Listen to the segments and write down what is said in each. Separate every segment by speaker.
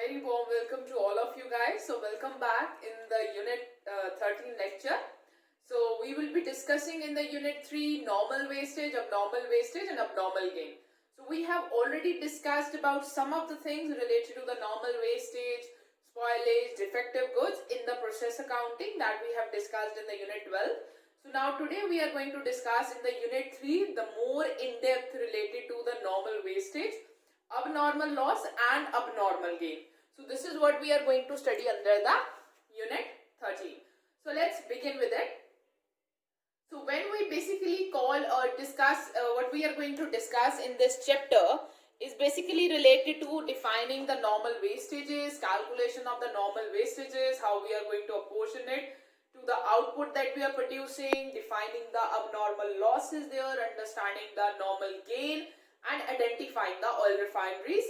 Speaker 1: very warm welcome to all of you guys. So welcome back in the unit 13 lecture. So we will be discussing in the unit 3 normal wastage, and abnormal gain. So we have already discussed about some of the things related to the normal wastage, spoilage, defective goods in the process accounting that we have discussed in the unit 12. So now today we are going to discuss in the unit 3 the more in-depth related to the normal wastage, abnormal loss and abnormal gain. So this is what we are going to study under the unit 13. So let's begin with it. So when we basically call or discuss what we are going to discuss in this chapter is basically related to defining the normal wastages, calculation of the normal wastages, how we are going to apportion it to the output that we are producing, defining the abnormal losses there, understanding the normal gain, and identifying the oil refineries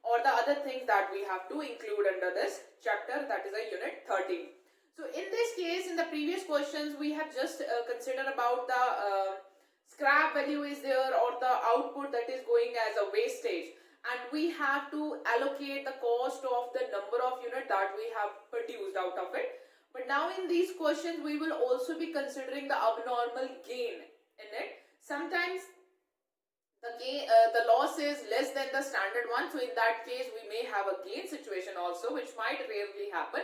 Speaker 1: or the other things that we have to include under this chapter, that is a unit 13. So in this case, in the previous questions, we have just considered about the scrap value is there or the output that is going as a wastage, and we have to allocate the cost of the number of units that we have produced out of it. But now in these questions, we will also be considering the abnormal gain in it. Sometimes the loss is less than the standard one, so in that case we may have a gain situation also, which might rarely happen,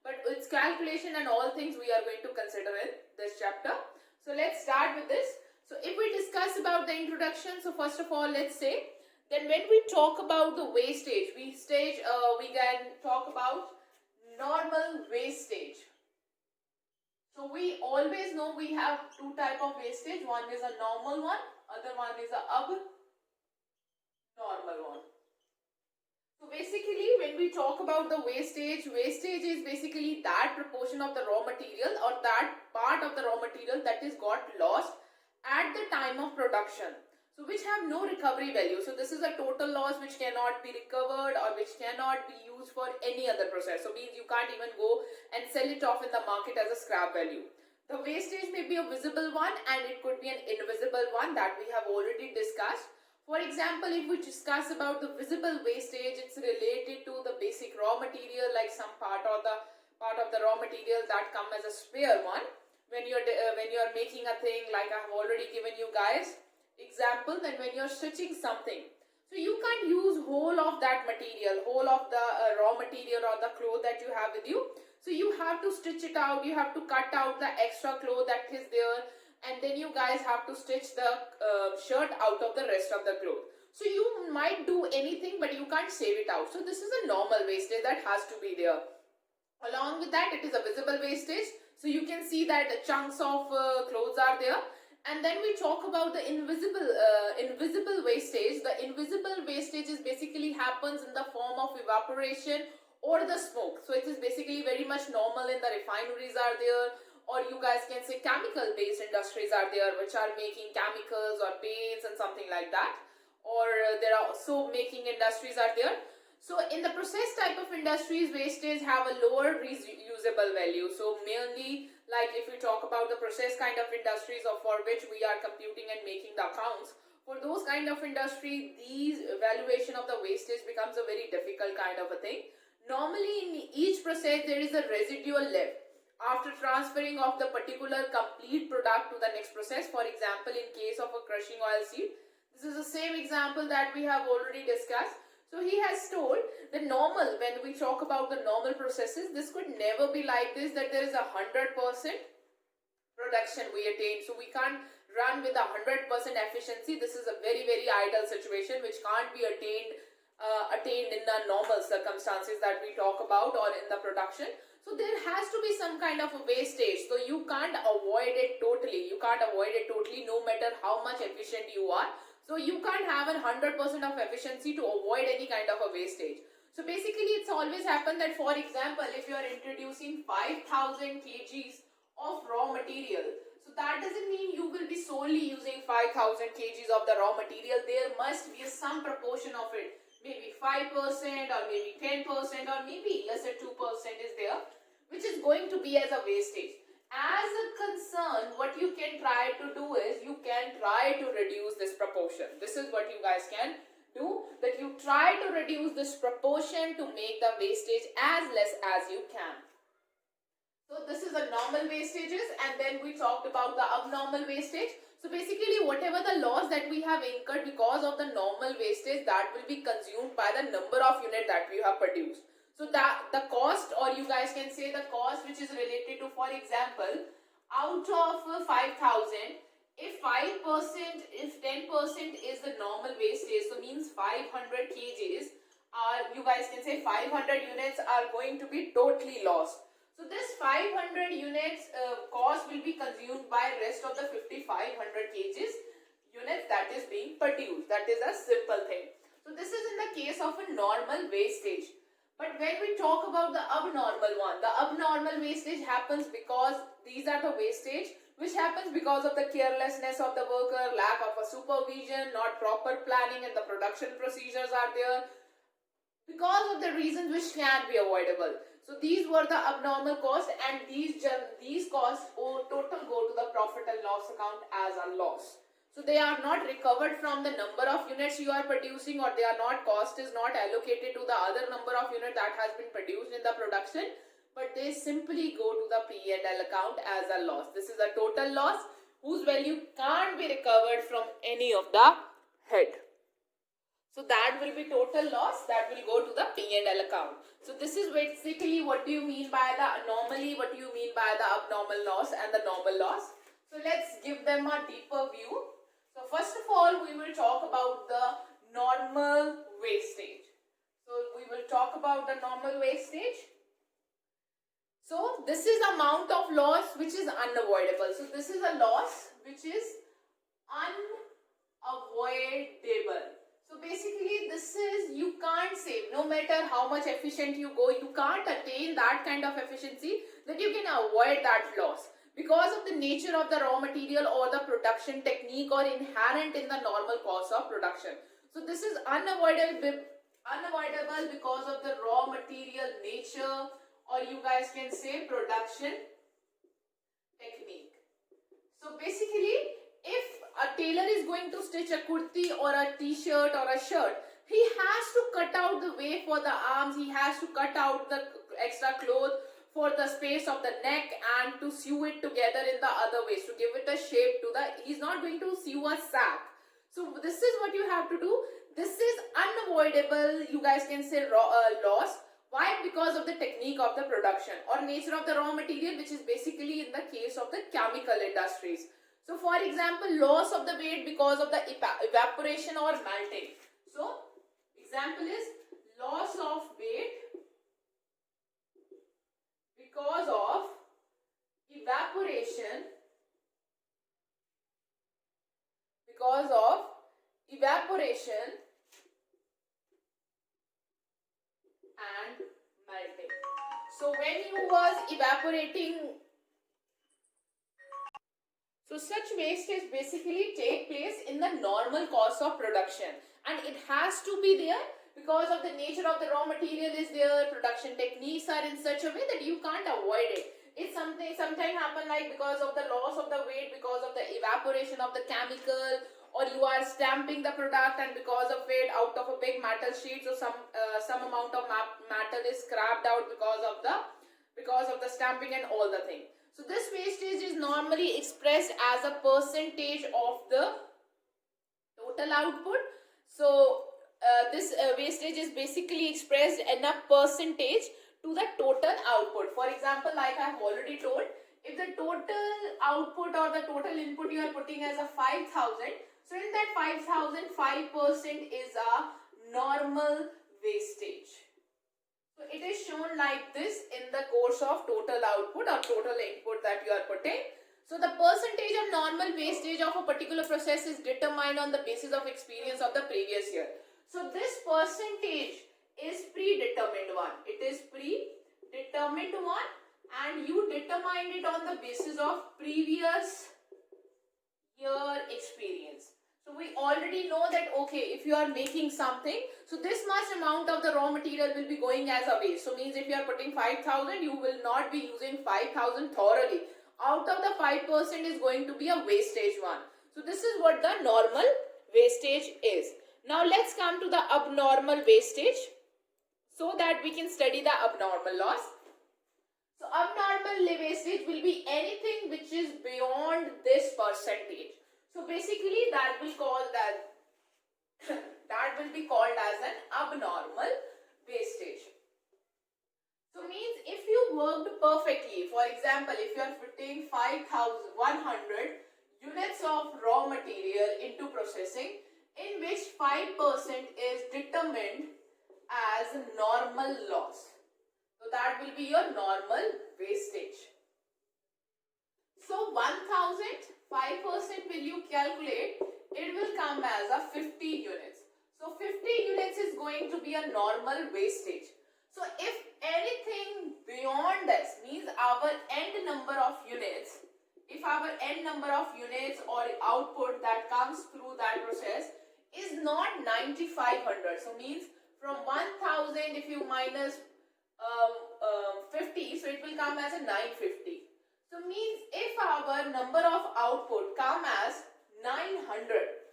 Speaker 1: but its calculation and all things we are going to consider in this chapter. So let's start with this. So if we discuss about the introduction, so first of all let's say then when we talk about the wastage, we can talk about normal wastage. So we always know we have two type of wastage. One is a normal one, other one is a abnormal one. So basically when we talk about the wastage is basically that proportion of the raw material or that part of the raw material that is got lost at the time of production. So which have no recovery value. So this is a total loss which cannot be recovered or which cannot be used for any other process. So means you can't even go and sell it off in the market as a scrap value. The wastage may be a visible one and it could be an invisible one that we have already discussed. For example, if we discuss about the visible wastage, it's related to the basic raw material, like some part of the raw material that come as a spare one. When you're making a thing, like I have already given you guys example, that when you're stitching something, so you can't use whole of that material, whole of the raw material or the cloth that you have with you. So you have to stitch it out, you have to cut out the extra cloth that is there, and then you guys have to stitch the shirt out of the rest of the cloth. So you might do anything, but you can't save it out. So this is a normal wastage that has to be there. Along with that, it is a visible wastage. So you can see that the chunks of clothes are there. And then we talk about the invisible wastage. The invisible wastage is basically happens in the form of evaporation or the smoke. So it is basically very much normal in the refineries are there, or you guys can say chemical based industries are there which are making chemicals or paints and something like that, or there are soap making industries are there. So in the process type of industries, wastage have a lower reusable value. So mainly, like if we talk about the process kind of industries or for which we are computing and making the accounts, for those kind of industry, these evaluation of the wastage becomes a very difficult kind of a thing. Normally in each process there is a residual left after transferring of the particular complete product to the next process. For example, in case of a crushing oil seed, this is the same example that we have already discussed. So he has told the normal, when we talk about the normal processes, this could never be like this, that there is 100% production we attain. So we can't run with 100% efficiency. This is a very, very ideal situation which can't be attained in the normal circumstances that we talk about or in the production. So there has to be some kind of a wastage. So you can't avoid it totally. You can't avoid it totally no matter how much efficient you are. So you can't have 100% of efficiency to avoid any kind of a wastage. So basically it's always happened that, for example, if you are introducing 5,000 kgs of raw material, so that doesn't mean you will be solely using 5,000 kgs of the raw material. There must be some proportion of it, maybe 5% or maybe 10% or maybe lesser 2% is there, which is going to be as a wastage. As a concern, what you can try to do is you can try to reduce this proportion. This is what you guys can do, that you try to reduce this proportion to make the wastage as less as you can. So this is the normal wastages, and then we talked about the abnormal wastage. So basically whatever the loss that we have incurred because of the normal wastage, that will be consumed by the number of units that we have produced. So that the cost, or you guys can say the cost which is related to, for example, out of 5,000, if 5%, if 10% is the normal wastage, so means 500 kgs, you guys can say 500 units are going to be totally lost. So this 500 units cost will be consumed by rest of the 5,500 kgs units that is being produced. That is a simple thing. So this is in the case of a normal wastage. But when we talk about the abnormal one, the abnormal wastage happens because these are the wastage which happens because of the carelessness of the worker, lack of a supervision, not proper planning, and the production procedures are there, because of the reasons which can be avoidable. So these were the abnormal costs, and these costs total go to the profit and loss account as a loss. So they are not recovered from the number of units you are producing, or they are not, cost is not allocated to the other number of units that has been produced in the production, but they simply go to the P&L account as a loss. This is a total loss whose value can't be recovered from any of the head. So that will be total loss that will go to the P&L account. So this is basically what do you mean by the normally, what do you mean by the abnormal loss and the normal loss. So let's give them a deeper view. So first of all, we will talk about the normal wastage. So we will talk about the normal wastage. So this is amount of loss which is unavoidable. So this is a loss which is unavoidable. So basically this is, you can't save, no matter how much efficient you go, you can't attain that kind of efficiency that you can avoid that loss because of the nature of the raw material or the production technique or inherent in the normal cost of production. So this is unavoidable because of the raw material nature, or you guys can say production technique. So basically, if a tailor is going to stitch a kurti or a t-shirt or a shirt, he has to cut out the way for the arms, he has to cut out the extra cloth for the space of the neck and to sew it together in the other ways, to give it a shape to the, he's not going to sew a sack. So this is what you have to do. This is unavoidable, you guys can say loss. Why? Because of the technique of the production or nature of the raw material, which is basically in the case of the chemical industries. So for example, loss of the weight because of the evaporation or melting. So example is loss of weight because of evaporation, and melting. So when you was evaporating, so such wastage basically take place in the normal course of production, and it has to be there because of the nature of the raw material is there, production techniques are in such a way that you can't avoid it. It's something sometimes happen like because of the loss of the weight, because of the evaporation of the chemical, or you are stamping the product and because of it out of a big metal sheet, so some amount of metal is scrapped out because of the stamping and all the thing. So this wastage is normally expressed as a percentage of the total output. So this wastage is basically expressed in a percentage to the total output. For example, like I have already told, if the total output or the total input you are putting as a 5,000, so in that 5,000, 5% is a normal wastage. So it is shown like this in the course of total output or total input that you are putting. So the percentage of normal wastage of a particular process is determined on the basis of experience of the previous year. So this percentage is predetermined one. It is predetermined one, and you determine it on the basis of previous year experience. So we already know that, okay, if you are making something, so this much amount of the raw material will be going as a waste. So means if you are putting 5,000, you will not be using 5,000 thoroughly. Out of the 5% is going to be a wastage one. So this is what the normal wastage is. Now let's come to the abnormal wastage so that we can study the abnormal loss. So abnormal wastage will be anything which is beyond this percentage. So basically that will be called as an abnormal wastage. So means if you worked perfectly, for example, if you are putting 5,100 units of raw material into processing, in which 5% is determined as normal loss. So that will be your normal wastage. So 1,000, 5% will you calculate, it will come as a 50 units. So 50 units is going to be a normal wastage. So if anything beyond this means our end number of units, if our end number of units or output that comes through that process is not 9,500, so means from 1,000 if you minus 50, so it will come as a 950. So means if our number of output come as 900,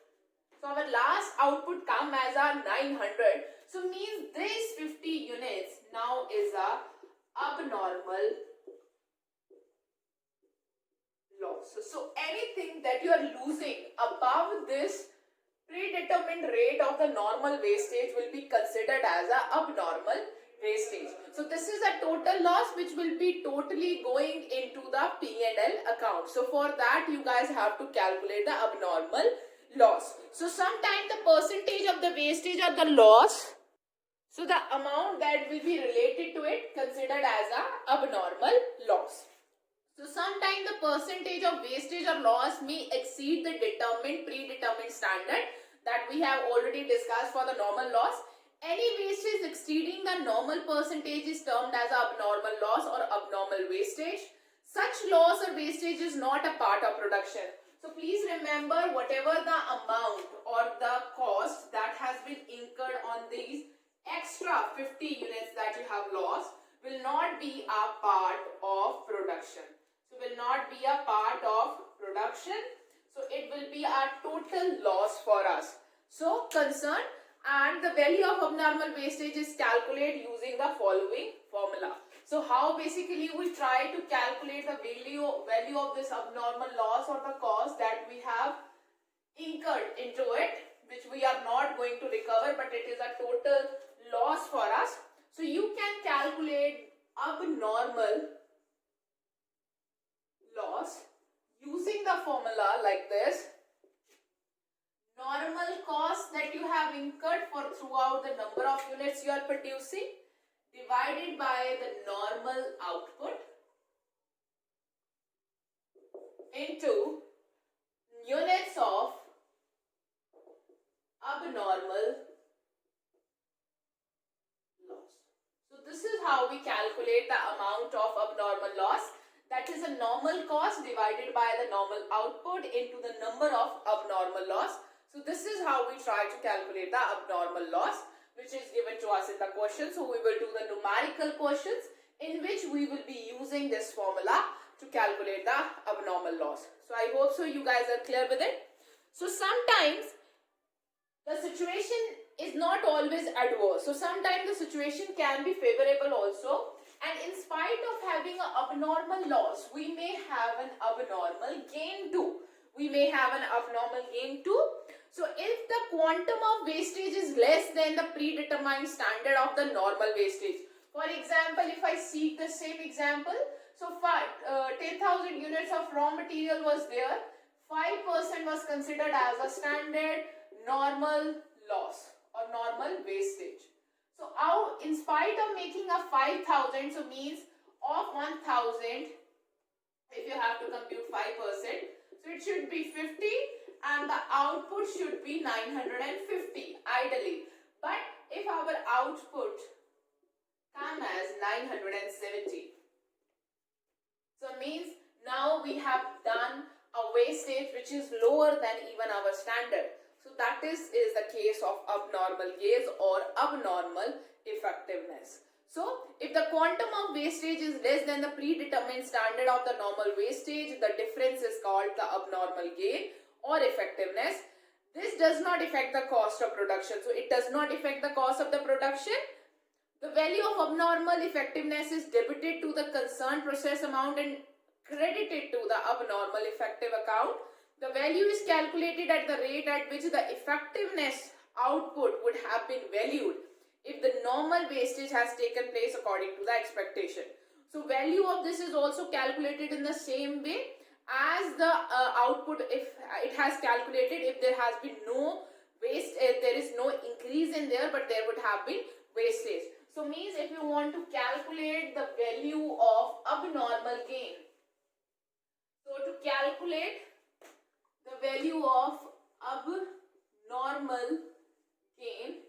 Speaker 1: so our last output come as a 900, so means this 50 units now is a abnormal loss. So anything that you are losing above this predetermined rate of the normal wastage will be considered as a abnormal wastage. So this is a total loss which will be totally going into the P&L account. So for that you guys have to calculate the abnormal loss. So sometimes the percentage of the wastage or the loss, so the amount that will be related to it considered as a abnormal loss. So sometimes the percentage of wastage or loss may exceed the predetermined standard that we have already discussed for the normal loss. Any wastage exceeding the normal percentage is termed as abnormal loss or abnormal wastage. Such loss or wastage is not a part of production. So please remember, whatever the amount or the cost that has been incurred on these extra 50 units that you have lost will not be a part of production. So will not be a part of production. So it will be a total loss for us. So concern, and the value of abnormal wastage is calculated using the following formula. So how basically we try to calculate the value of this abnormal loss or the cost that we have incurred into it, which we are not going to recover, but it is a total loss for us. So you can calculate abnormal loss using the formula like this: normal cost that you have incurred for throughout the number of units you are producing divided by the normal output into units of abnormal loss. So this is how we calculate the amount of abnormal loss, that is a normal cost divided by the normal output into the number of abnormal loss. So this is how we try to calculate the abnormal loss, which is given to us in the question. So we will do the numerical questions in which we will be using this formula to calculate the abnormal loss. So I hope so you guys are clear with it. So sometimes the situation is not always adverse. So sometimes the situation can be favorable also. And in spite of having an abnormal loss, we may have an abnormal gain too. So if the quantum of wastage is less than the predetermined standard of the normal wastage. For example, if I seek the same example, so 10,000 units of raw material was there, 5% was considered as a standard normal loss or normal wastage. So in spite of making a 5,000, so means of 1,000, if you have to compute 5%, so it should be 50 and the output should be 950 ideally. But if our output come as 970, so means now we have done a wastage which is lower than even our standard. So that is the case of abnormal gains or abnormal effectiveness. So if the quantum of wastage is less than the predetermined standard of the normal wastage, the difference is called the abnormal gain or effectiveness. This does not affect the cost of production. So it does not affect the cost of the production. The value of abnormal effectiveness is debited to the concerned process amount and credited to the abnormal effective account. The value is calculated at the rate at which the effectiveness output would have been valued if the normal wastage has taken place according to the expectation. So value of this is also calculated in the same way as the output, if it has calculated if there has been no waste, there is no increase in there, but there would have been wastage. So means if you want to calculate the value of abnormal gain, so to calculate the value of abnormal gain,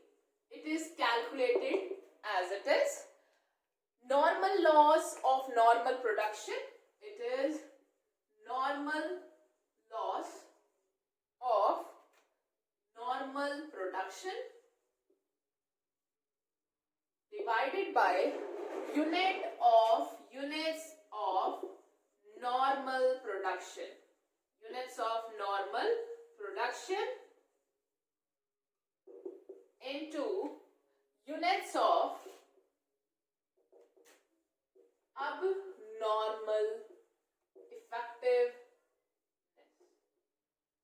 Speaker 1: it is calculated as it is normal loss of normal production. It is normal loss of normal production divided by units of normal production. Units of normal production into units of abnormal effectiveness.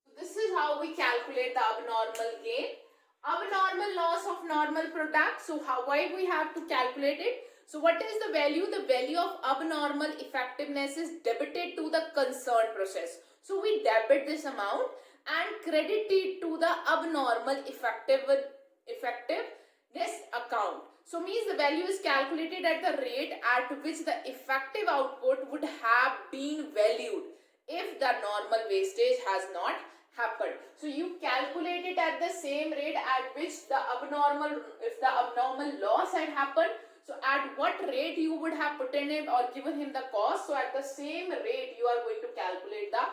Speaker 1: So this is how we calculate the abnormal gain. Abnormal loss of normal product. So why we have to calculate it? So what is the value? The value of abnormal effectiveness is debited to the concerned process. So we debit this amount and credit it to the abnormal effectiveness account. So means the value is calculated at the rate at which the effective output would have been valued if the normal wastage has not happened. So you calculate it at the same rate at which the abnormal loss had happened. So at what rate you would have put in him or given him the cost, so at the same rate you are going to calculate the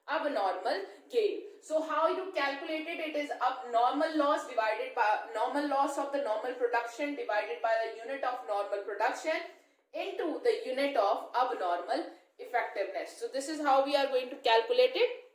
Speaker 1: abnormal gain. So how you calculate it? It is abnormal loss divided by normal loss of the normal production divided by the unit of normal production into the unit of abnormal effectiveness. So this is how we are going to calculate it.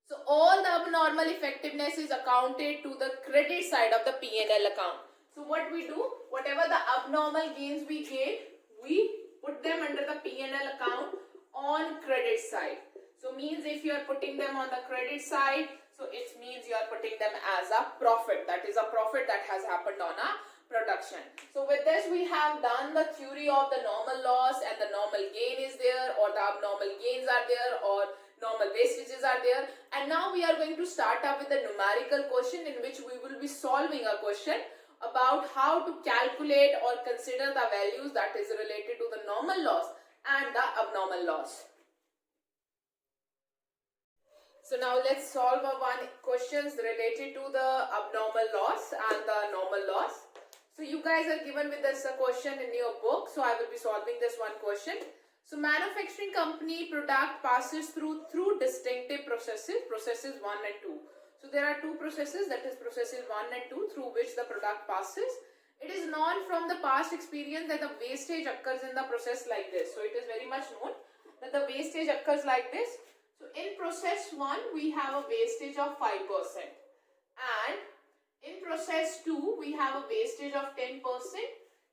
Speaker 1: So all the abnormal effectiveness is accounted to the credit side of the P&L account. So what we do, whatever the abnormal gains we get, we put them under the P&L account on credit side. So means if you are putting them on the credit side, so it means you are putting them as a profit. That is a profit that has happened on a production. So with this we have done the theory of the normal loss and the normal gain is there, or the abnormal gains are there, or normal wastages are there. And now we are going to start up with a numerical question in which we will be solving a question about how to calculate or consider the values that is related to the normal loss and the abnormal loss. So now let's solve one questions related to the abnormal loss and the normal loss. So you guys are given with this question in your book. So I will be solving this one question. So manufacturing company product passes through distinctive processes 1 and 2. So there are two processes, that is processes 1 and 2, through which the product passes. It is known from the past experience that the wastage occurs in the process like this. So it is very much known that the wastage occurs like this. So in process 1 we have a wastage of 5%, and in process 2 we have a wastage of 10%,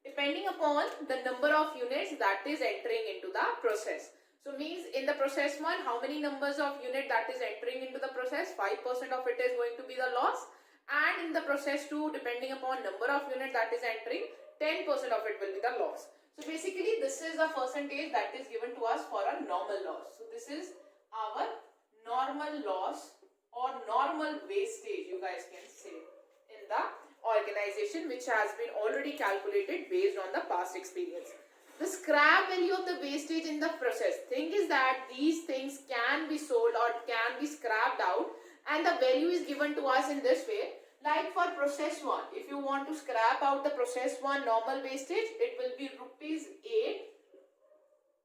Speaker 1: depending upon the number of units that is entering into the process. So means in the process 1, how many numbers of unit that is entering into the process? 5% of it is going to be the loss, and in the process 2, depending upon number of unit that is entering, 10% of it will be the loss. So basically this is the percentage that is given to us for a normal loss. So this is our normal loss or normal wastage, you guys can say, in the organization, which has been already calculated based on the past experience. The scrap value of the wastage in the process. Thing is that these things can be sold or can be scrapped out, and the value is given to us in this way. Like for process 1, if you want to scrap out the process 1 normal wastage, it will be rupees 8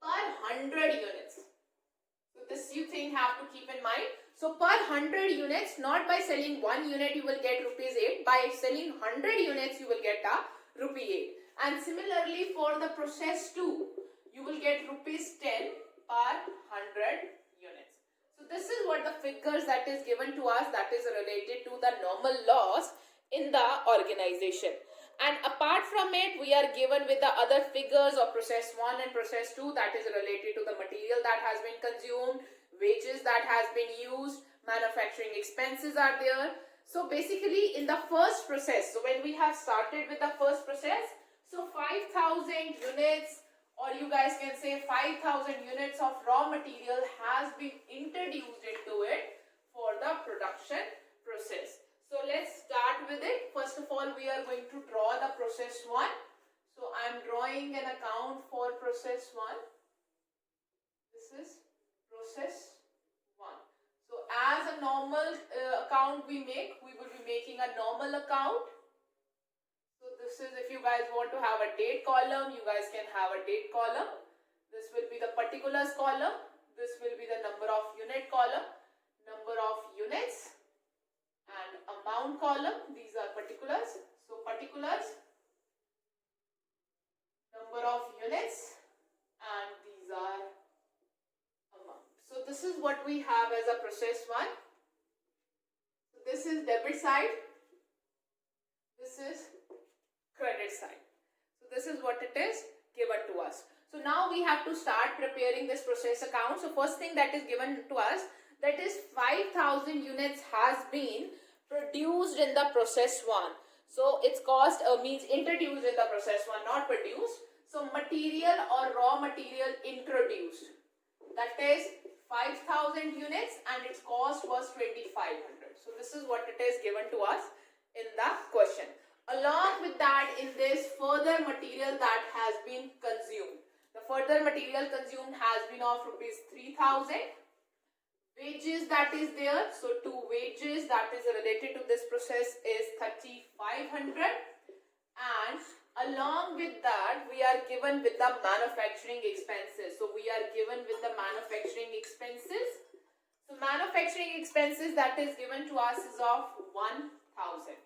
Speaker 1: per 100 units. So this you think have to keep in mind. So per 100 units, not by selling 1 unit you will get rupees 8. By selling 100 units you will get a rupee 8. And similarly for the process 2, you will get rupees 10 per 100 units. So this is what the figures that is given to us, that is related to the normal loss in the organization. And apart from it, we are given with the other figures of process 1 and process 2, that is related to the material that has been consumed, wages that has been used, manufacturing expenses are there. So basically in the first process, so when we have started with the first process, so 5,000 units, or you guys can say 5,000 units of raw material has been introduced into it for the production process. So let's start with it. First of all, we are going to draw the process 1. So I am drawing an account for process 1. This is process 1. So as a normal account we will be making a normal account. So this is, if you guys want to have a date column, you guys can have a date column. This will be the particulars column. This will be the number of unit column, number of units, and amount column. These are particulars. So particulars, number of units, and these are amount. So this is what we have as a process 1. So this is debit side. This is credit side. So this is what it is given to us. So now we have to start preparing this process account. So first thing that is given to us, that is 5,000 units has been produced in the process 1. So its cost means introduced in the process 1, not produced. So material or raw material introduced, that is 5,000 units, and its cost was 2,500. So this is what it is given to us in the question. Along with that, in this further material that has been consumed, the further material consumed has been of rupees 3,000. Wages that is there, so 2 wages that is related to this process is 3,500, and along with that we are given with the manufacturing expenses. So we are given with the manufacturing expenses. So manufacturing expenses that is given to us is of 1,000.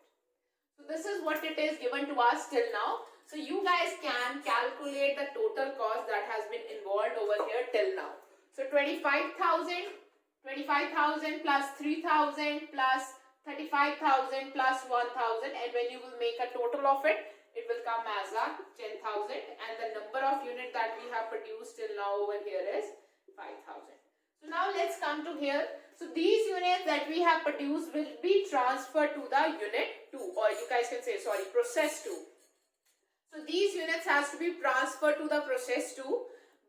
Speaker 1: So this is what it is given to us till now. So you guys can calculate the total cost that has been involved over here till now. So 25,000 plus 3,000 plus 35,000 plus 1,000, and when you will make a total of it, it will come as a 10,000, and the number of unit that we have produced till now over here is 5,000. So now let's come to here. So these units that we have produced will be transferred to the unit 2, or you guys can say, sorry, process 2. So these units has to be transferred to the process 2,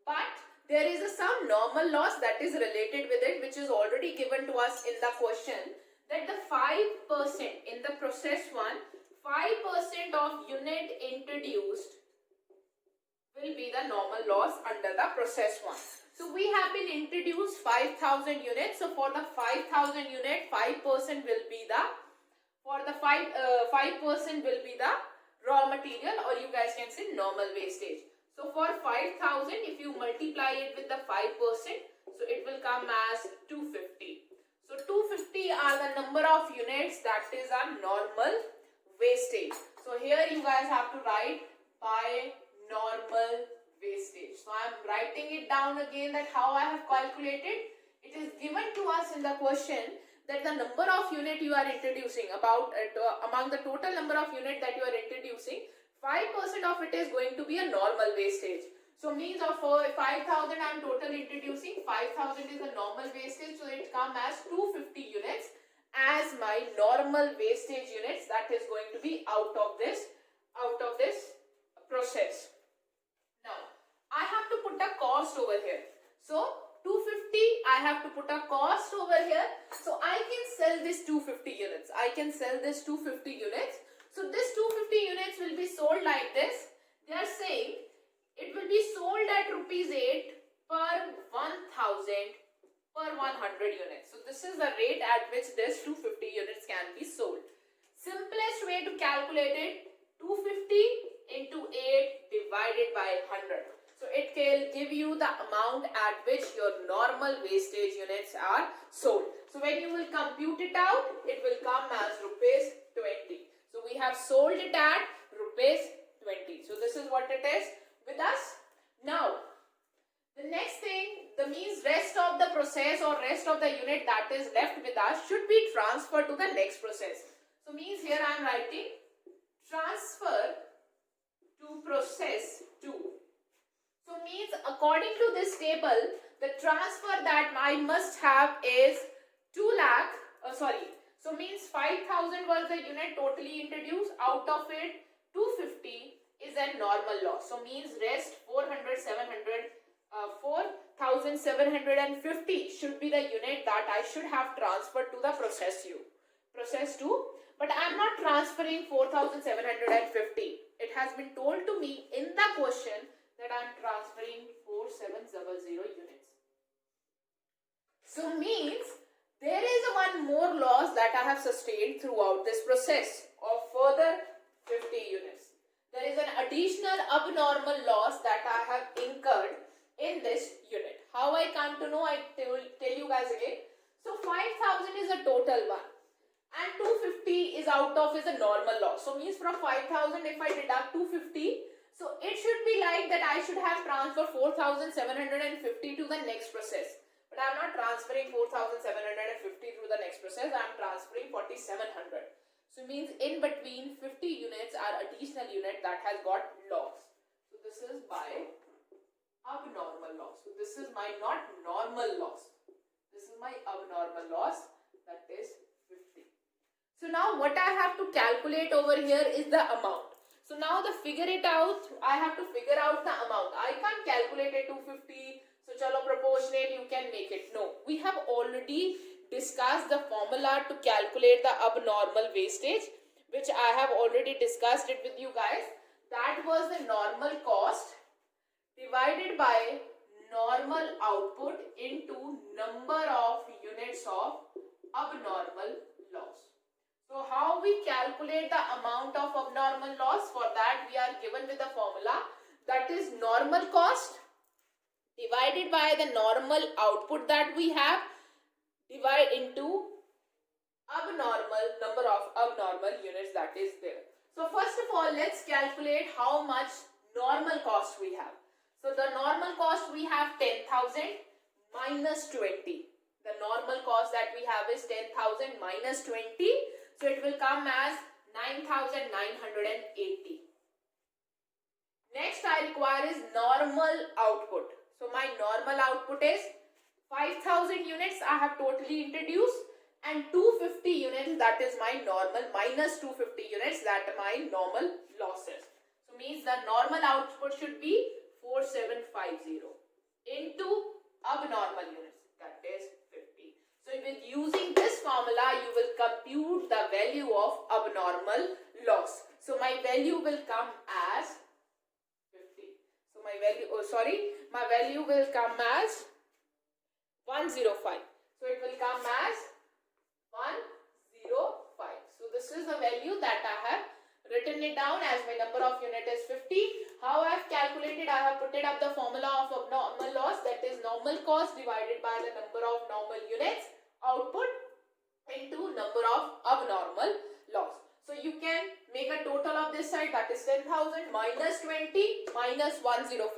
Speaker 1: but there is some normal loss that is related with it, which is already given to us in the question, that the 5% in the process 1, 5% of unit introduced will be the normal loss under the process 1. So we have been introduced 5,000 units. So for the 5,000 unit, 5% will be the, for the 5% will be the raw material, or you guys can say normal wastage. So for 5,000, if you multiply it with the 5%, so it will come as 250. So 250 are the number of units that is a normal wastage. So here you guys have to write by normal wastage. So I am writing it down again, that how I have calculated. It is given to us in the question that the number of unit you are introducing, about among the total number of unit that you are introducing, 5% of it is going to be a normal wastage. So means of 5,000 I am total introducing, 5,000 is a normal wastage, so it comes as 250 units as my normal wastage units that is going to be out of this process. Now I have to put a cost over here. So 250, I have to put a cost over here. So I can sell this 250 units. I can sell this 250 units. So this 250 units will be sold like this. They are saying it will be sold at rupees 8 per 1,000 per 100 units. So this is the rate at which this 250 units can be sold. Simplest way to calculate it, 250 into 8 divided by 100. So it will give you the amount at which your normal wastage units are sold. So when you will compute it out, it will come as rupees 20. So we have sold it at rupees 20. So this is what it is with us. Now the next thing, the means rest of the process process or rest of the unit that is left with us should be transferred to the next process. So means here I am writing transfer to process 2. So means according to this table, the transfer that I must have is 2 lakh, so means 5,000 was the unit totally introduced. Out of it, 250 is a normal loss. So means rest 4,750 should be the unit that I should have transferred to the process 2. But I am not transferring 4,750. It has been told to me in the question that I am transferring 4700 units. So means there is one more loss that I have sustained throughout this process of further 50 units. There is an additional abnormal loss that I have incurred in this unit. How I come to know, I tell you guys again. So 5,000 is a total one and 250 is out of is a normal loss. So means from 5,000 if I deduct 250, so it should be like that I should have transferred 4,750 to the next process. But I am not transferring 4,750 through the next process. I am transferring 4,700. So it means in between 50 units are additional unit that has got loss. So this is by abnormal loss. So this is my not normal loss. This is my abnormal loss, that is 50. So now what I have to calculate over here is the amount. So now to figure it out, I have to figure out the amount. I can't calculate it 250. So chalo proportionate you can make it. No, we have already discussed the formula to calculate the abnormal wastage, which I have already discussed it with you guys. That was the normal cost divided by normal output into number of units of abnormal loss. So how we calculate the amount of abnormal loss? For that we are given with the formula, that is normal cost divided by the normal output that we have, divide into number of abnormal units that is there. So first of all, let's calculate how much normal cost we have. So the normal cost we have 10,000 minus 20. The normal cost that we have is 10,000 minus 20. So it will come as 9,980. Next I require is normal output. So my normal output is 5,000 units I have totally introduced and 250 units, that is my normal, minus 250 units, that my normal losses. So means the normal output should be 4750 into abnormal units, that is 50. So with using this formula you will compute the value of abnormal loss. So my value will come as my value will come as 105. So it will come as 105. So this is the value that I have written it down as my number of unit is 50. How I have calculated, I have put it up the formula of abnormal loss, that is normal cost divided by the number of normal units output into number of abnormal loss. So you can make a total of this side, that is 10,000 minus 20 minus 105.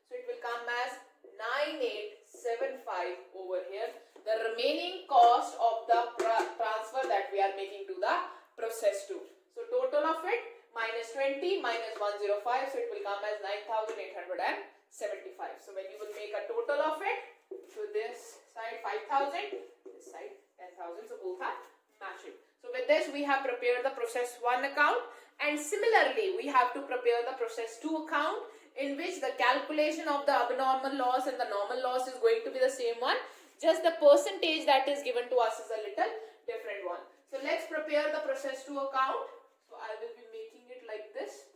Speaker 1: So it will come as 9875 over here. The remaining cost of the transfer that we are making to the process 2. So total of it minus 20 minus 105. So it will come as 9,875. So when you will make a total of it, so this side 5,000, this side 10,000. So both are matching. So with this we have prepared the process 1 account, and similarly we have to prepare the process 2 account, in which the calculation of the abnormal loss and the normal loss is going to be the same one, just the percentage that is given to us is a little different one. So let's prepare the process 2 account. So I will be making it like this.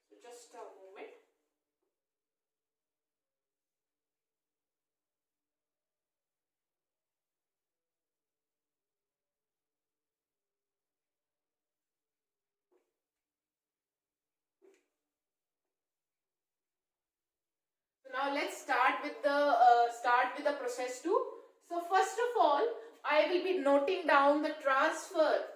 Speaker 1: So just a moment. Now let's start with the process 2. So first of all, I will be noting down the transfer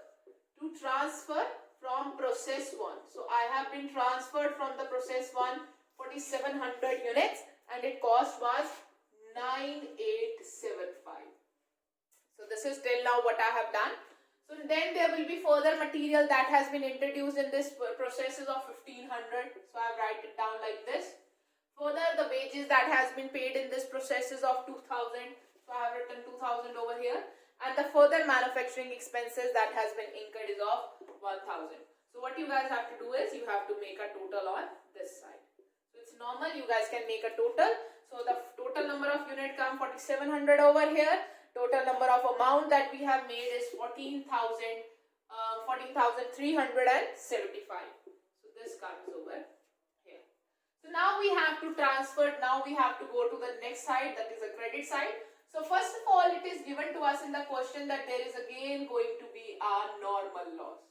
Speaker 1: from process 1. So I have been transferred from the process 1 4,700 units and it cost was 9875. So this is till now what I have done. So then there will be further material that has been introduced in this processes of 1500. So I write it down like this. Further, the wages that has been paid in this processes of 2000. So I have written 2000 over here. And the further manufacturing expenses that has been incurred is of 1000. So what you guys have to do is you have to make a total on this side. So it's normal, you guys can make a total. So the total number of unit come 4700 over here. Total number of amount that we have made is 14,375. So this comes over here. So now we have to transfer, now we have to go to the next side, that is the credit side. So first of all, it is given to us in the question that there is again going to be a normal loss.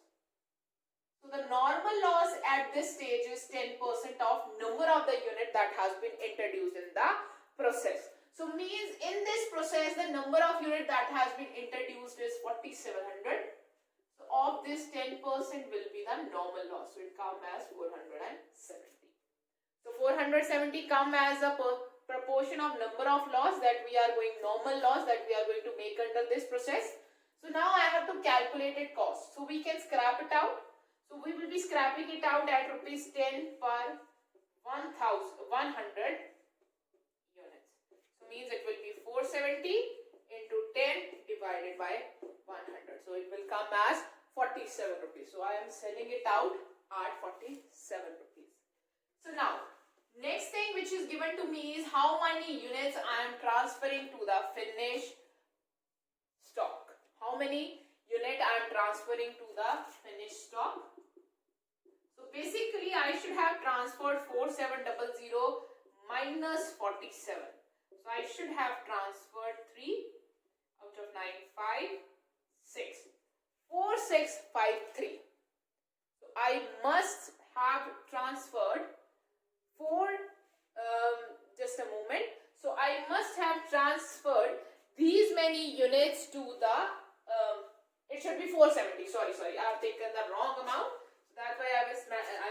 Speaker 1: So the normal loss at this stage is 10% of number of the unit that has been introduced in the process. So means in this process the number of unit that has been introduced is 4700. So of this 10% will be the normal loss. So it comes as 470. So 470 come as a proportion of number of loss that we are going normal loss that we are going to make under this process. So now I have to calculate it cost. So we can scrap it out. So we will be scrapping it out at rupees 10 per 100 units. So means it will be 470 into 10 divided by 100. So it will come as 47 rupees. So I am selling it out at 47 rupees. So now next thing which is given to me is how many units I am transferring to the finished stock. How many unit I am transferring to the finished stock. So basically I should have transferred 4700 minus 47. So I should have transferred 3 out of 9, 5, 6. 4653. So I must have transferred 4, just a moment. So I must have transferred these many units to the, it should be 470. Sorry, I have taken the wrong amount. So that's why I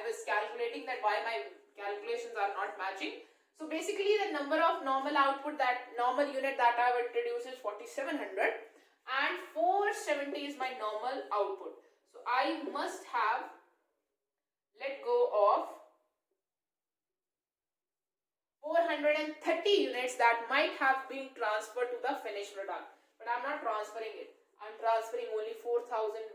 Speaker 1: was calculating that why my calculations are not matching. So basically the number of normal output, that normal unit that I have introduced is 4700 and 470 is my normal output. So I must have let go of 430 units that might have been transferred to the finished product. But I am not transferring it. I am transferring only 4150.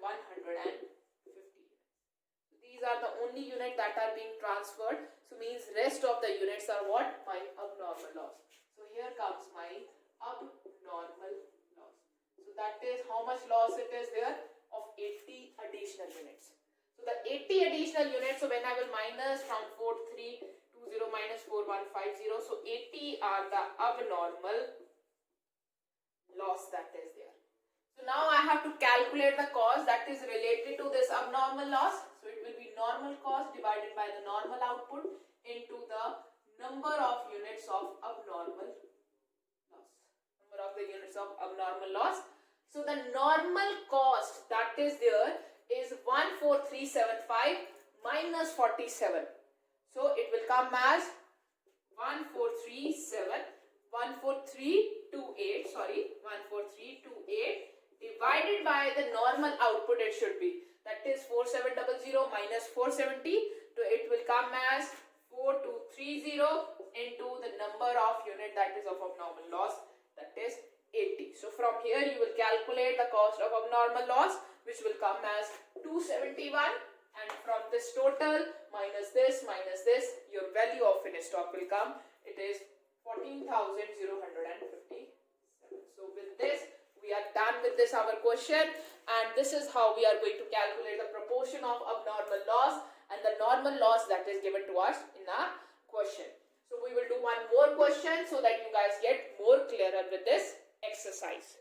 Speaker 1: These are the only unit that are being transferred. So means rest of the units are what? My abnormal loss. So here comes my abnormal loss. So that is how much loss it is there of 80 additional units. So the 80 additional units, so when I will minus from 4320 minus 4150, so 80 are the abnormal loss that is there. So now I have to calculate the cost that is related to this abnormal loss. So it will be normal cost divided by the normal output into the number of units of abnormal loss. Number of the units of abnormal loss. So the normal cost that is there is 14375 minus 47. So it will come as 14328 divided by the normal output it should be. That is 4700 minus 470. So it will come as 4230 into the number of unit that is of abnormal loss, that is 80. So from here you will calculate the cost of abnormal loss, which will come as 271, and from this total minus this, your value of finished stock will come. It is 14,057. So with this we are done with this our question, and this is how we are going to calculate the proportion of abnormal loss and the normal loss that is given to us in a question. So we will do one more question so that you guys get more clearer with this exercise.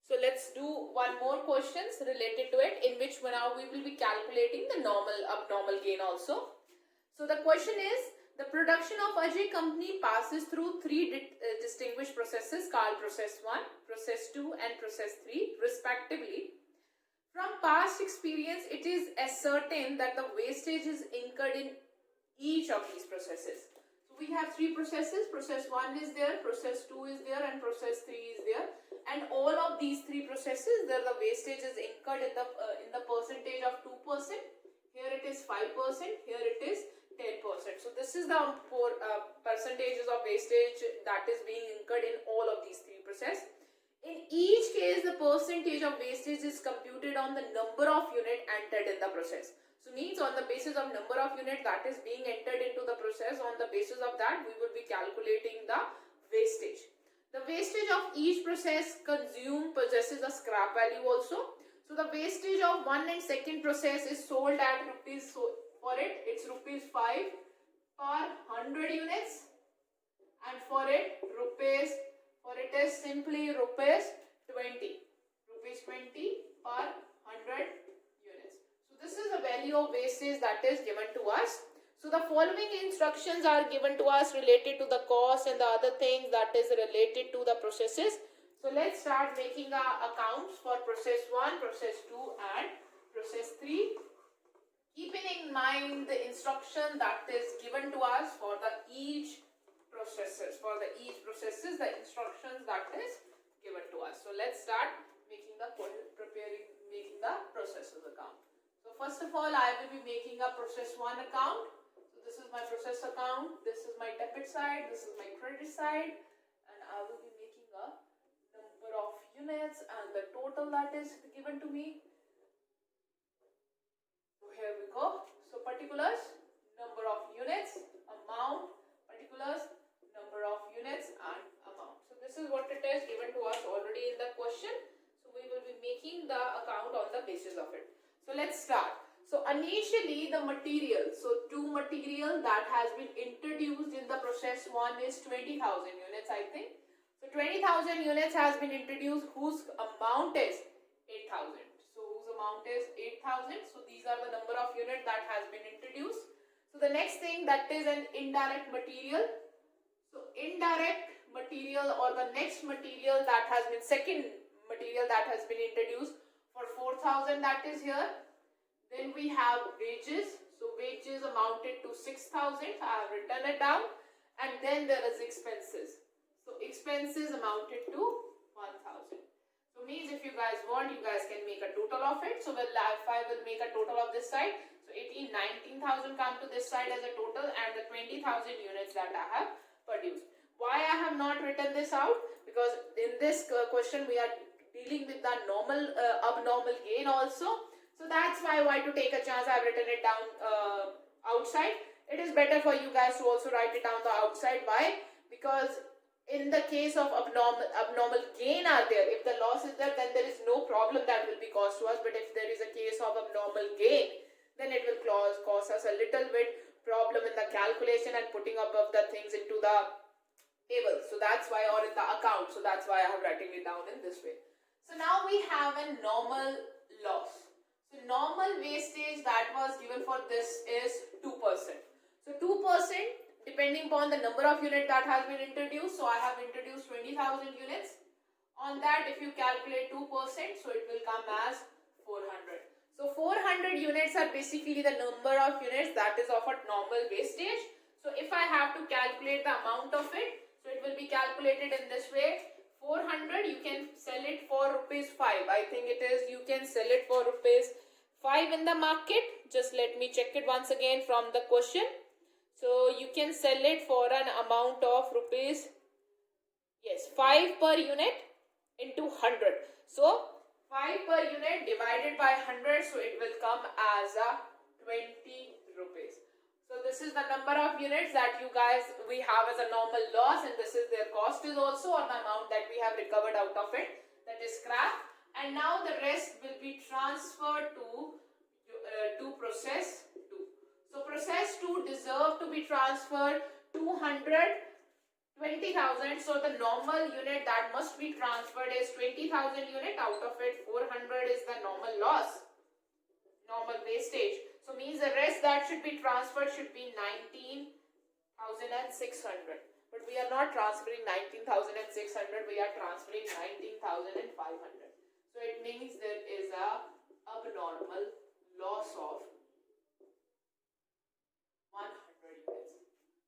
Speaker 1: So let's do one more questions related to it, in which now we will be calculating the normal abnormal gain also. So the question is, the production of Ajay company passes through three distinguished processes called process 1, process 2 and process 3 respectively. From past experience, it is ascertained that the wastage is incurred in each of these processes. So So we have three processes. Process 1 is there, process 2 is there, and process 3 is there. And all of these three processes, there the wastage is incurred in the percentage of 2%. Here it is 5%. Here it is 10%. So this is the percentages of wastage that is being incurred in all of these three processes. In each case, the percentage of wastage is computed on the number of unit entered in the process. So means on the basis of number of unit that is being entered into the process, on the basis of that we will be calculating the wastage. The wastage of each process possesses a scrap value also. So the wastage of one and second process is sold at rupees, so for it's rupees 5 per 100 units, and for it is simply rupees 20 per 100 units. So this is the value of wastage that is given to us. So the following instructions are given to us related to the cost and the other things that is related to the processes. So let's start making our accounts for process 1, process 2 and process 3. Keeping in mind the instruction that is given to us for the each processes, the instructions that is given to us. So let's start making the processes account. So first of all, I will be making a process 1 account. This is my process account, this is my debit side, this is my credit side, and I will be making a number of units and the total that is given to me. So here we go. So particulars, number of units, amount, particulars, number of units and amount. So this is what it is given to us already in the question. So we will be making the account on the basis of it. So let's start. So initially the material, so material that has been introduced in the process 1 is 20,000 units, I think. So 20,000 units has been introduced whose amount is 8,000. So whose amount is 8,000. So these are the number of units that has been introduced. So the next thing, that is an indirect material. So indirect material, or the next material that has been, second material that has been introduced for 4,000, that is here. Then we have wages. So wages amounted to 6,000. I have written it down. And then there is expenses. So expenses amounted to 1,000. So means if you guys want, you guys can make a total of it. So if I will make a total of this side. So 19,000 come to this side as a total, and the 20,000 units that I have produced. Why I have not written this out? Because in this question we are dealing with the normal abnormal gain also. So that's why to take a chance I have written it down outside. It is better for you guys to also write it down the outside. Why? Because in the case of abnormal gain are there, if the loss is there, then there is no problem that will be caused to us. But if there is a case of abnormal gain, then it will cause us a little bit problem in the calculation and putting up of the things into the table. So that's why, or in the account. So that's why I have written it down in this way. So now we have a normal loss. So normal wastage that was given for this is 2%. So 2%, depending upon the number of units that has been introduced. So I have introduced 20,000 units. On that, if you calculate 2%, so it will come as 400. So 400 units are basically the number of units that is of a normal wastage. So if I have to calculate the amount of it, so it will be calculated in this way. 400, you can sell it for rupees 5. I think it is, you can sell it for rupees 5 in the market. Just let me check it once again from the question. So you can sell it for an amount of rupees, yes, 5 per unit into 100. So 5 per unit divided by 100, so it will come as a 20 rupees. So this is the number of units that we have as a normal loss, and this is their cost is also, or the amount that we have recovered out of it, that is scrap. And now the rest will be transferred to process 2. So process 2 deserve to be transferred 220,000. So the normal unit that must be transferred is 20,000 unit. Out of it, 400 is the normal loss, normal wastage. So means the rest that should be transferred should be 19,600. But we are not transferring 19,600. We are transferring 19,500. So it means there is a abnormal loss of 100 units.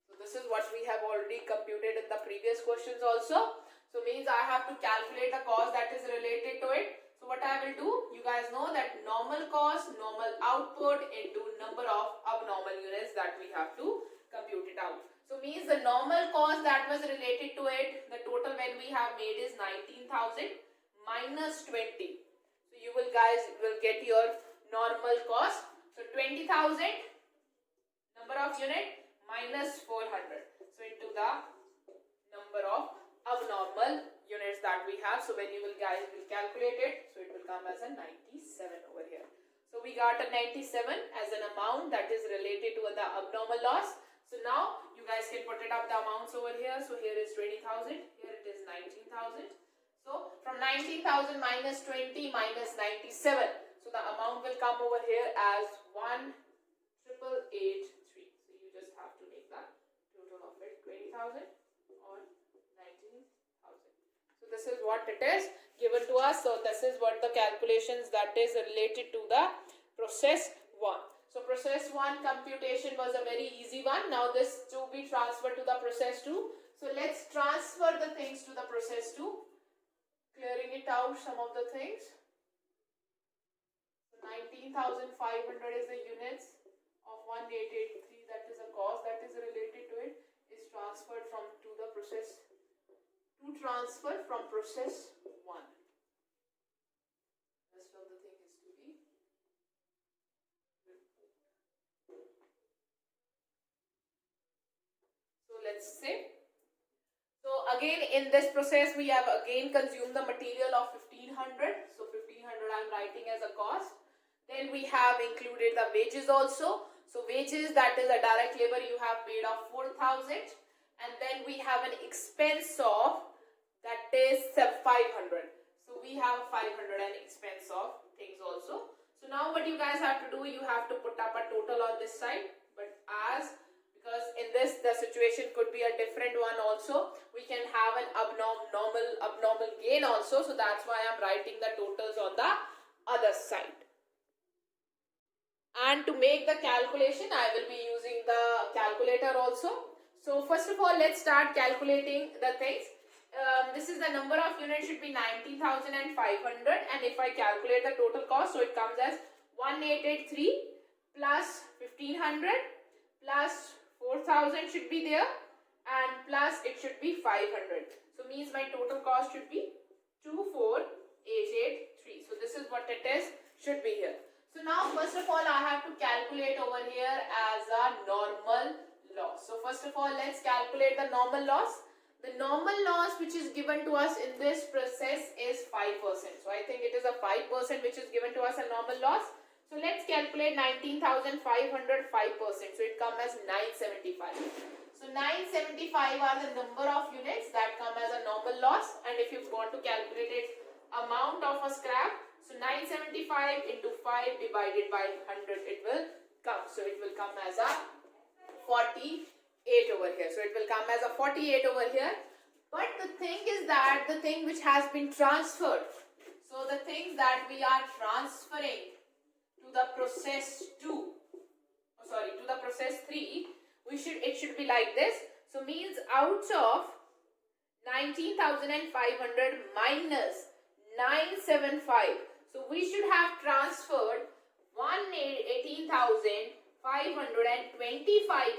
Speaker 1: So this this is what we have already computed in the previous questions also. So means I have to calculate the cost that is related to it. So what I will do, you guys know that normal cost, normal output into number of abnormal units that we have to compute it out. So means the normal cost that was related to it, the total when we have made is 19,000 minus 20. So you will guys will get your normal cost. So 20,000 number of unit minus 400. So into the number of abnormal units that we have. So when you will guys will calculate it, so it will come as a 97 over here. So we got a 97 as an amount that is related to the abnormal loss. So now you guys can put it up the amounts over here. So here is 20,000, here it is 19,000. So from 19,000 minus 20 minus 97. So the amount will come over here as 1,883. So you just have to make the total of it 20,000 or 19,000. So this is what it is given to us. So this is what the calculations that is related to the process 1. So process 1 computation was a very easy one. Now this to be transferred to the process 2. So let's transfer the things to the process 2. Clearing it out some of the things. 19,500 is the units of 1,883, that is a cost that is related to it, is transferred from to the process to transfer from process 1. Rest of the thing is to be so let's say. So again in this process we have again consumed the material of 1,500. So 1,500 I am writing as a cost. Then we have included the wages also. So wages, that is a direct labor, you have paid of 4,000. And then we have an expense of, that is 500. So we have 500 an expense of things also. So now what you guys have to do, you have to put up a total on this side. But because in this the situation could be a different one also, we can have an abnormal gain also. So that's why I'm writing the totals on the other side. And to make the calculation, I will be using the calculator also. So first of all, let's start calculating the things. This is the number of units should be 19,500, and if I calculate the total cost, so it comes as 1,883 plus 1,500 plus 4,000 should be there, and plus it should be 500. So means my total cost should be 24,883. So this is what it is, should be here. So now first of all I have to calculate over here as a normal loss. So first of all let's calculate the normal loss. The normal loss which is given to us in this process is 5%. So I think it is a 5% which is given to us a normal loss. So let's calculate 19,500 5%. So it comes as 975. So 975 are the number of units that come as a normal loss, and if you want to calculate it amount of a scrap, so 975 into 5 divided by 100 it will come. So it will come as a 48 over here. So it will come as a 48 over here. But the thing is that the thing which has been transferred, so the things that we are transferring to the process 2, to the process 3, it should be like this. So means out of 19,500 minus 975, so we should have transferred 18,525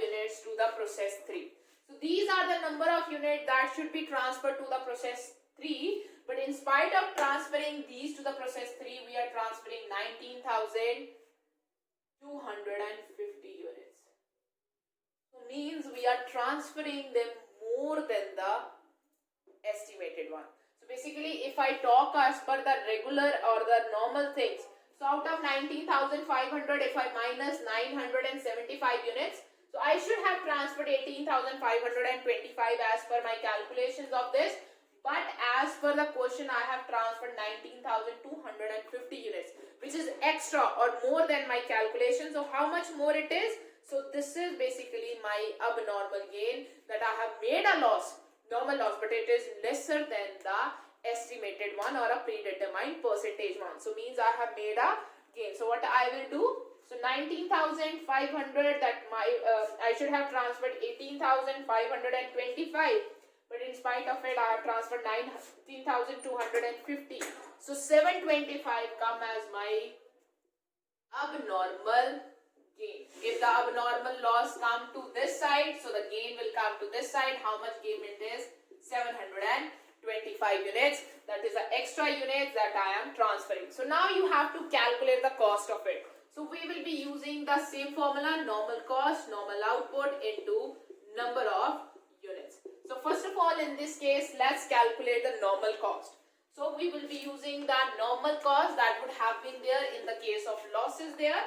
Speaker 1: units to the process 3. So these are the number of units that should be transferred to the process 3. But in spite of transferring these to the process 3, we are transferring 19,250 units. So means we are transferring them more than the estimated one. So basically if I talk as per the regular or the normal things, so out of 19,500 if I minus 975 units, so I should have transferred 18,525 as per my calculations of this. But as per the question, I have transferred 19,250 units, which is extra or more than my calculation. So how much more it is? So this is basically my abnormal gain, that I have made a loss, normal loss, but it is lesser than the estimated one or a predetermined percentage one. So means I have made a gain. So what I will do, So 19,500, that I should have transferred 18,525, but in spite of it I have transferred 19,250. So 725 come as my abnormal gain. If the abnormal loss come to this side, so the gain will come to this side. How much gain it is? 725 units. That is the extra units that I am transferring. So now you have to calculate the cost of it. So we will be using the same formula, normal cost, normal output into number of units. So first of all, in this case, let's calculate the normal cost. So we will be using that normal cost that would have been there in the case of losses there.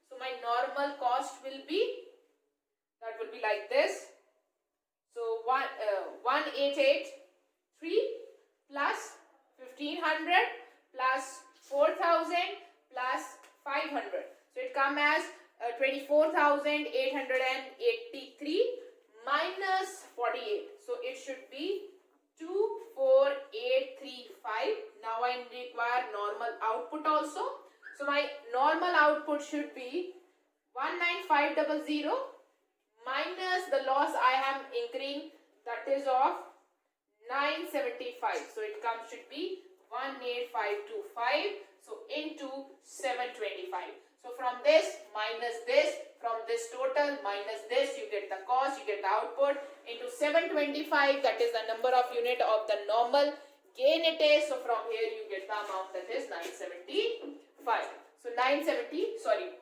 Speaker 1: So my normal cost will be, that will be like this. So 1883 plus 1500 plus 4000 plus 500. So it comes as 24,883 minus 48. So it should be 24835. Now I require normal output also. So my normal output should be 19500 minus the loss I am incurring, that is of 975. So it should be 18525. So into 725. So from this minus this, from this total minus this, you get the cost, you get the output into 725. That is the number of unit of the normal gain it is. So from here you get the amount, that is 975. So 2.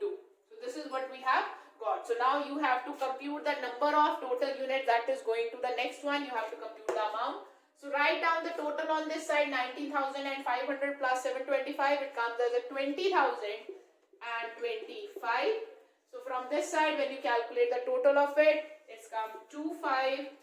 Speaker 1: So this is what we have got. So now you have to compute the number of total unit that is going to the next one. You have to compute the amount. So write down the total on this side, 19,500 plus 725. It comes as a 20,025. So from this side, when you calculate the total of it, it's come 25,855.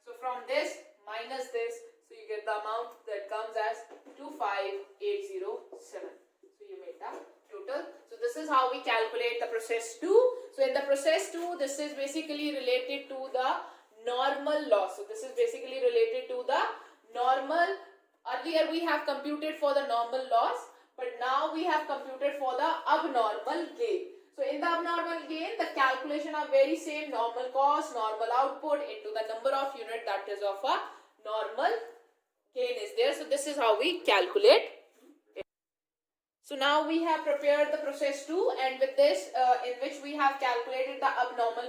Speaker 1: So from this minus this, so you get the amount that comes as 25,807. So you make the total. So this is how we calculate the process 2. So in the process 2, this is basically related to the normal loss. So this is basically related to the normal. Earlier we have computed for the normal loss, but now we have computed for the abnormal gain. So in the abnormal gain, the calculation are very same. Normal cost, normal output into the number of unit that is of a normal gain is there. So this is how we calculate. So now we have prepared the process 2, and with this in which we have calculated the abnormal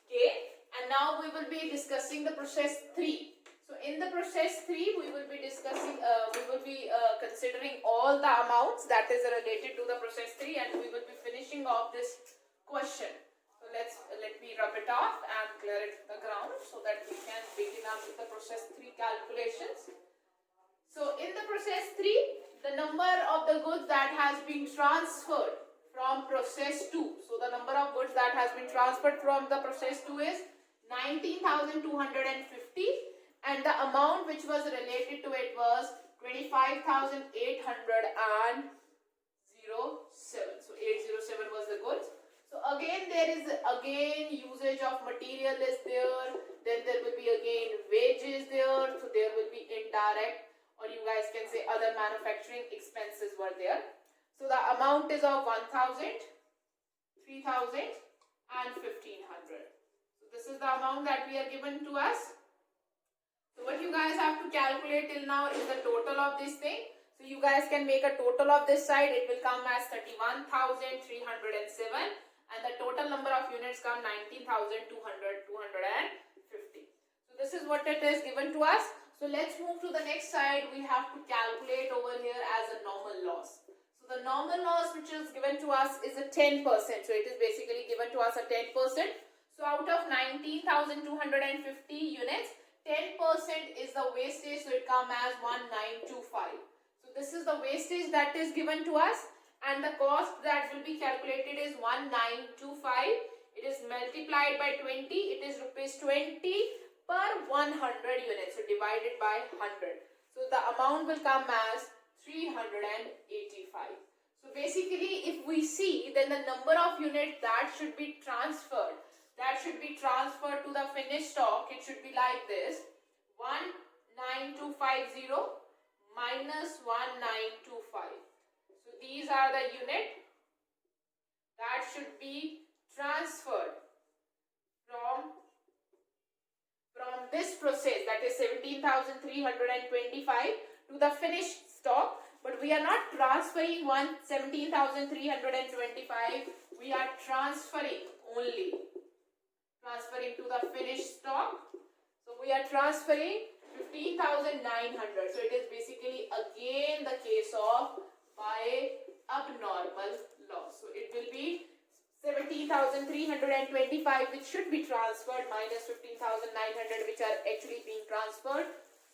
Speaker 1: gain. And now we will be discussing the process 3. So in the process 3, we will be discussing, considering all the amounts that is related to the process 3, and we will be finishing off this question. So let me rub it off and clear it the ground so that we can begin up with the process 3 calculations. So in the process 3, the number of the goods that has been transferred from process 2. So the number of goods that has been transferred from the process 2 is 19,250, and the amount which was related to it was 25,807. So 807 was the goods. So again there is usage of material is there, then there will be again wages there, so there will be indirect, or you guys can say other manufacturing expenses were there. So the amount is of 1,000, 3,000 and 1,500. This is the amount that we are given to us. So what you guys have to calculate till now is the total of this thing. So you guys can make a total of this side. It will come as 31,307, and the total number of units come 19,250. So this is what it is given to us. So let's move to the next side. We have to calculate over here as a normal loss. So the normal loss which is given to us is a 10%. So it is basically given to us a 10%. So out of 19,250 units, 10% is the wastage, so it comes as 1925. So this is the wastage that is given to us, and the cost that will be calculated is 1925. It is multiplied by 20, it is rupees 20 per 100 units, so divided by 100. So the amount will come as 385. So basically if we see, then the number of units that should be transferred to the finished stock, it should be like this: 19250 minus 1925. So these are the unit that should be transferred from this process, that is 17,325 to the finished stock. But we are not transferring 17,325. We are transferring to the finished stock. So we are transferring 15,900. So it is basically again the case of by abnormal loss. So it will be 17,325 which should be transferred minus 15,900 which are actually being transferred.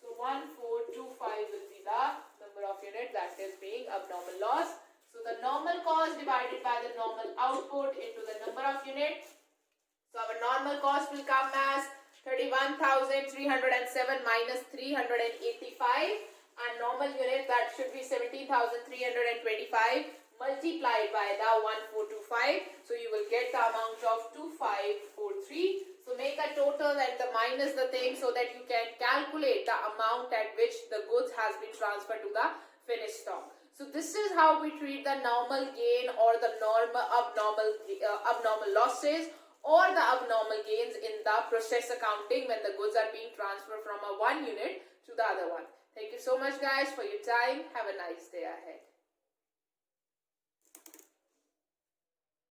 Speaker 1: So 1425 will be the number of units that is being abnormal loss. So the normal cost divided by the normal output into the number of units. So our normal cost will come as 31,307 minus 385, and normal unit that should be 17,325 multiplied by the 1425. So you will get the amount of 2543. So make a total and the minus the thing so that you can calculate the amount at which the goods has been transferred to the finished stock. So this is how we treat the normal gain or the abnormal losses or the abnormal gains in the process accounting when the goods are being transferred from one unit to the other one. Thank you so much guys for your time. Have a nice day ahead.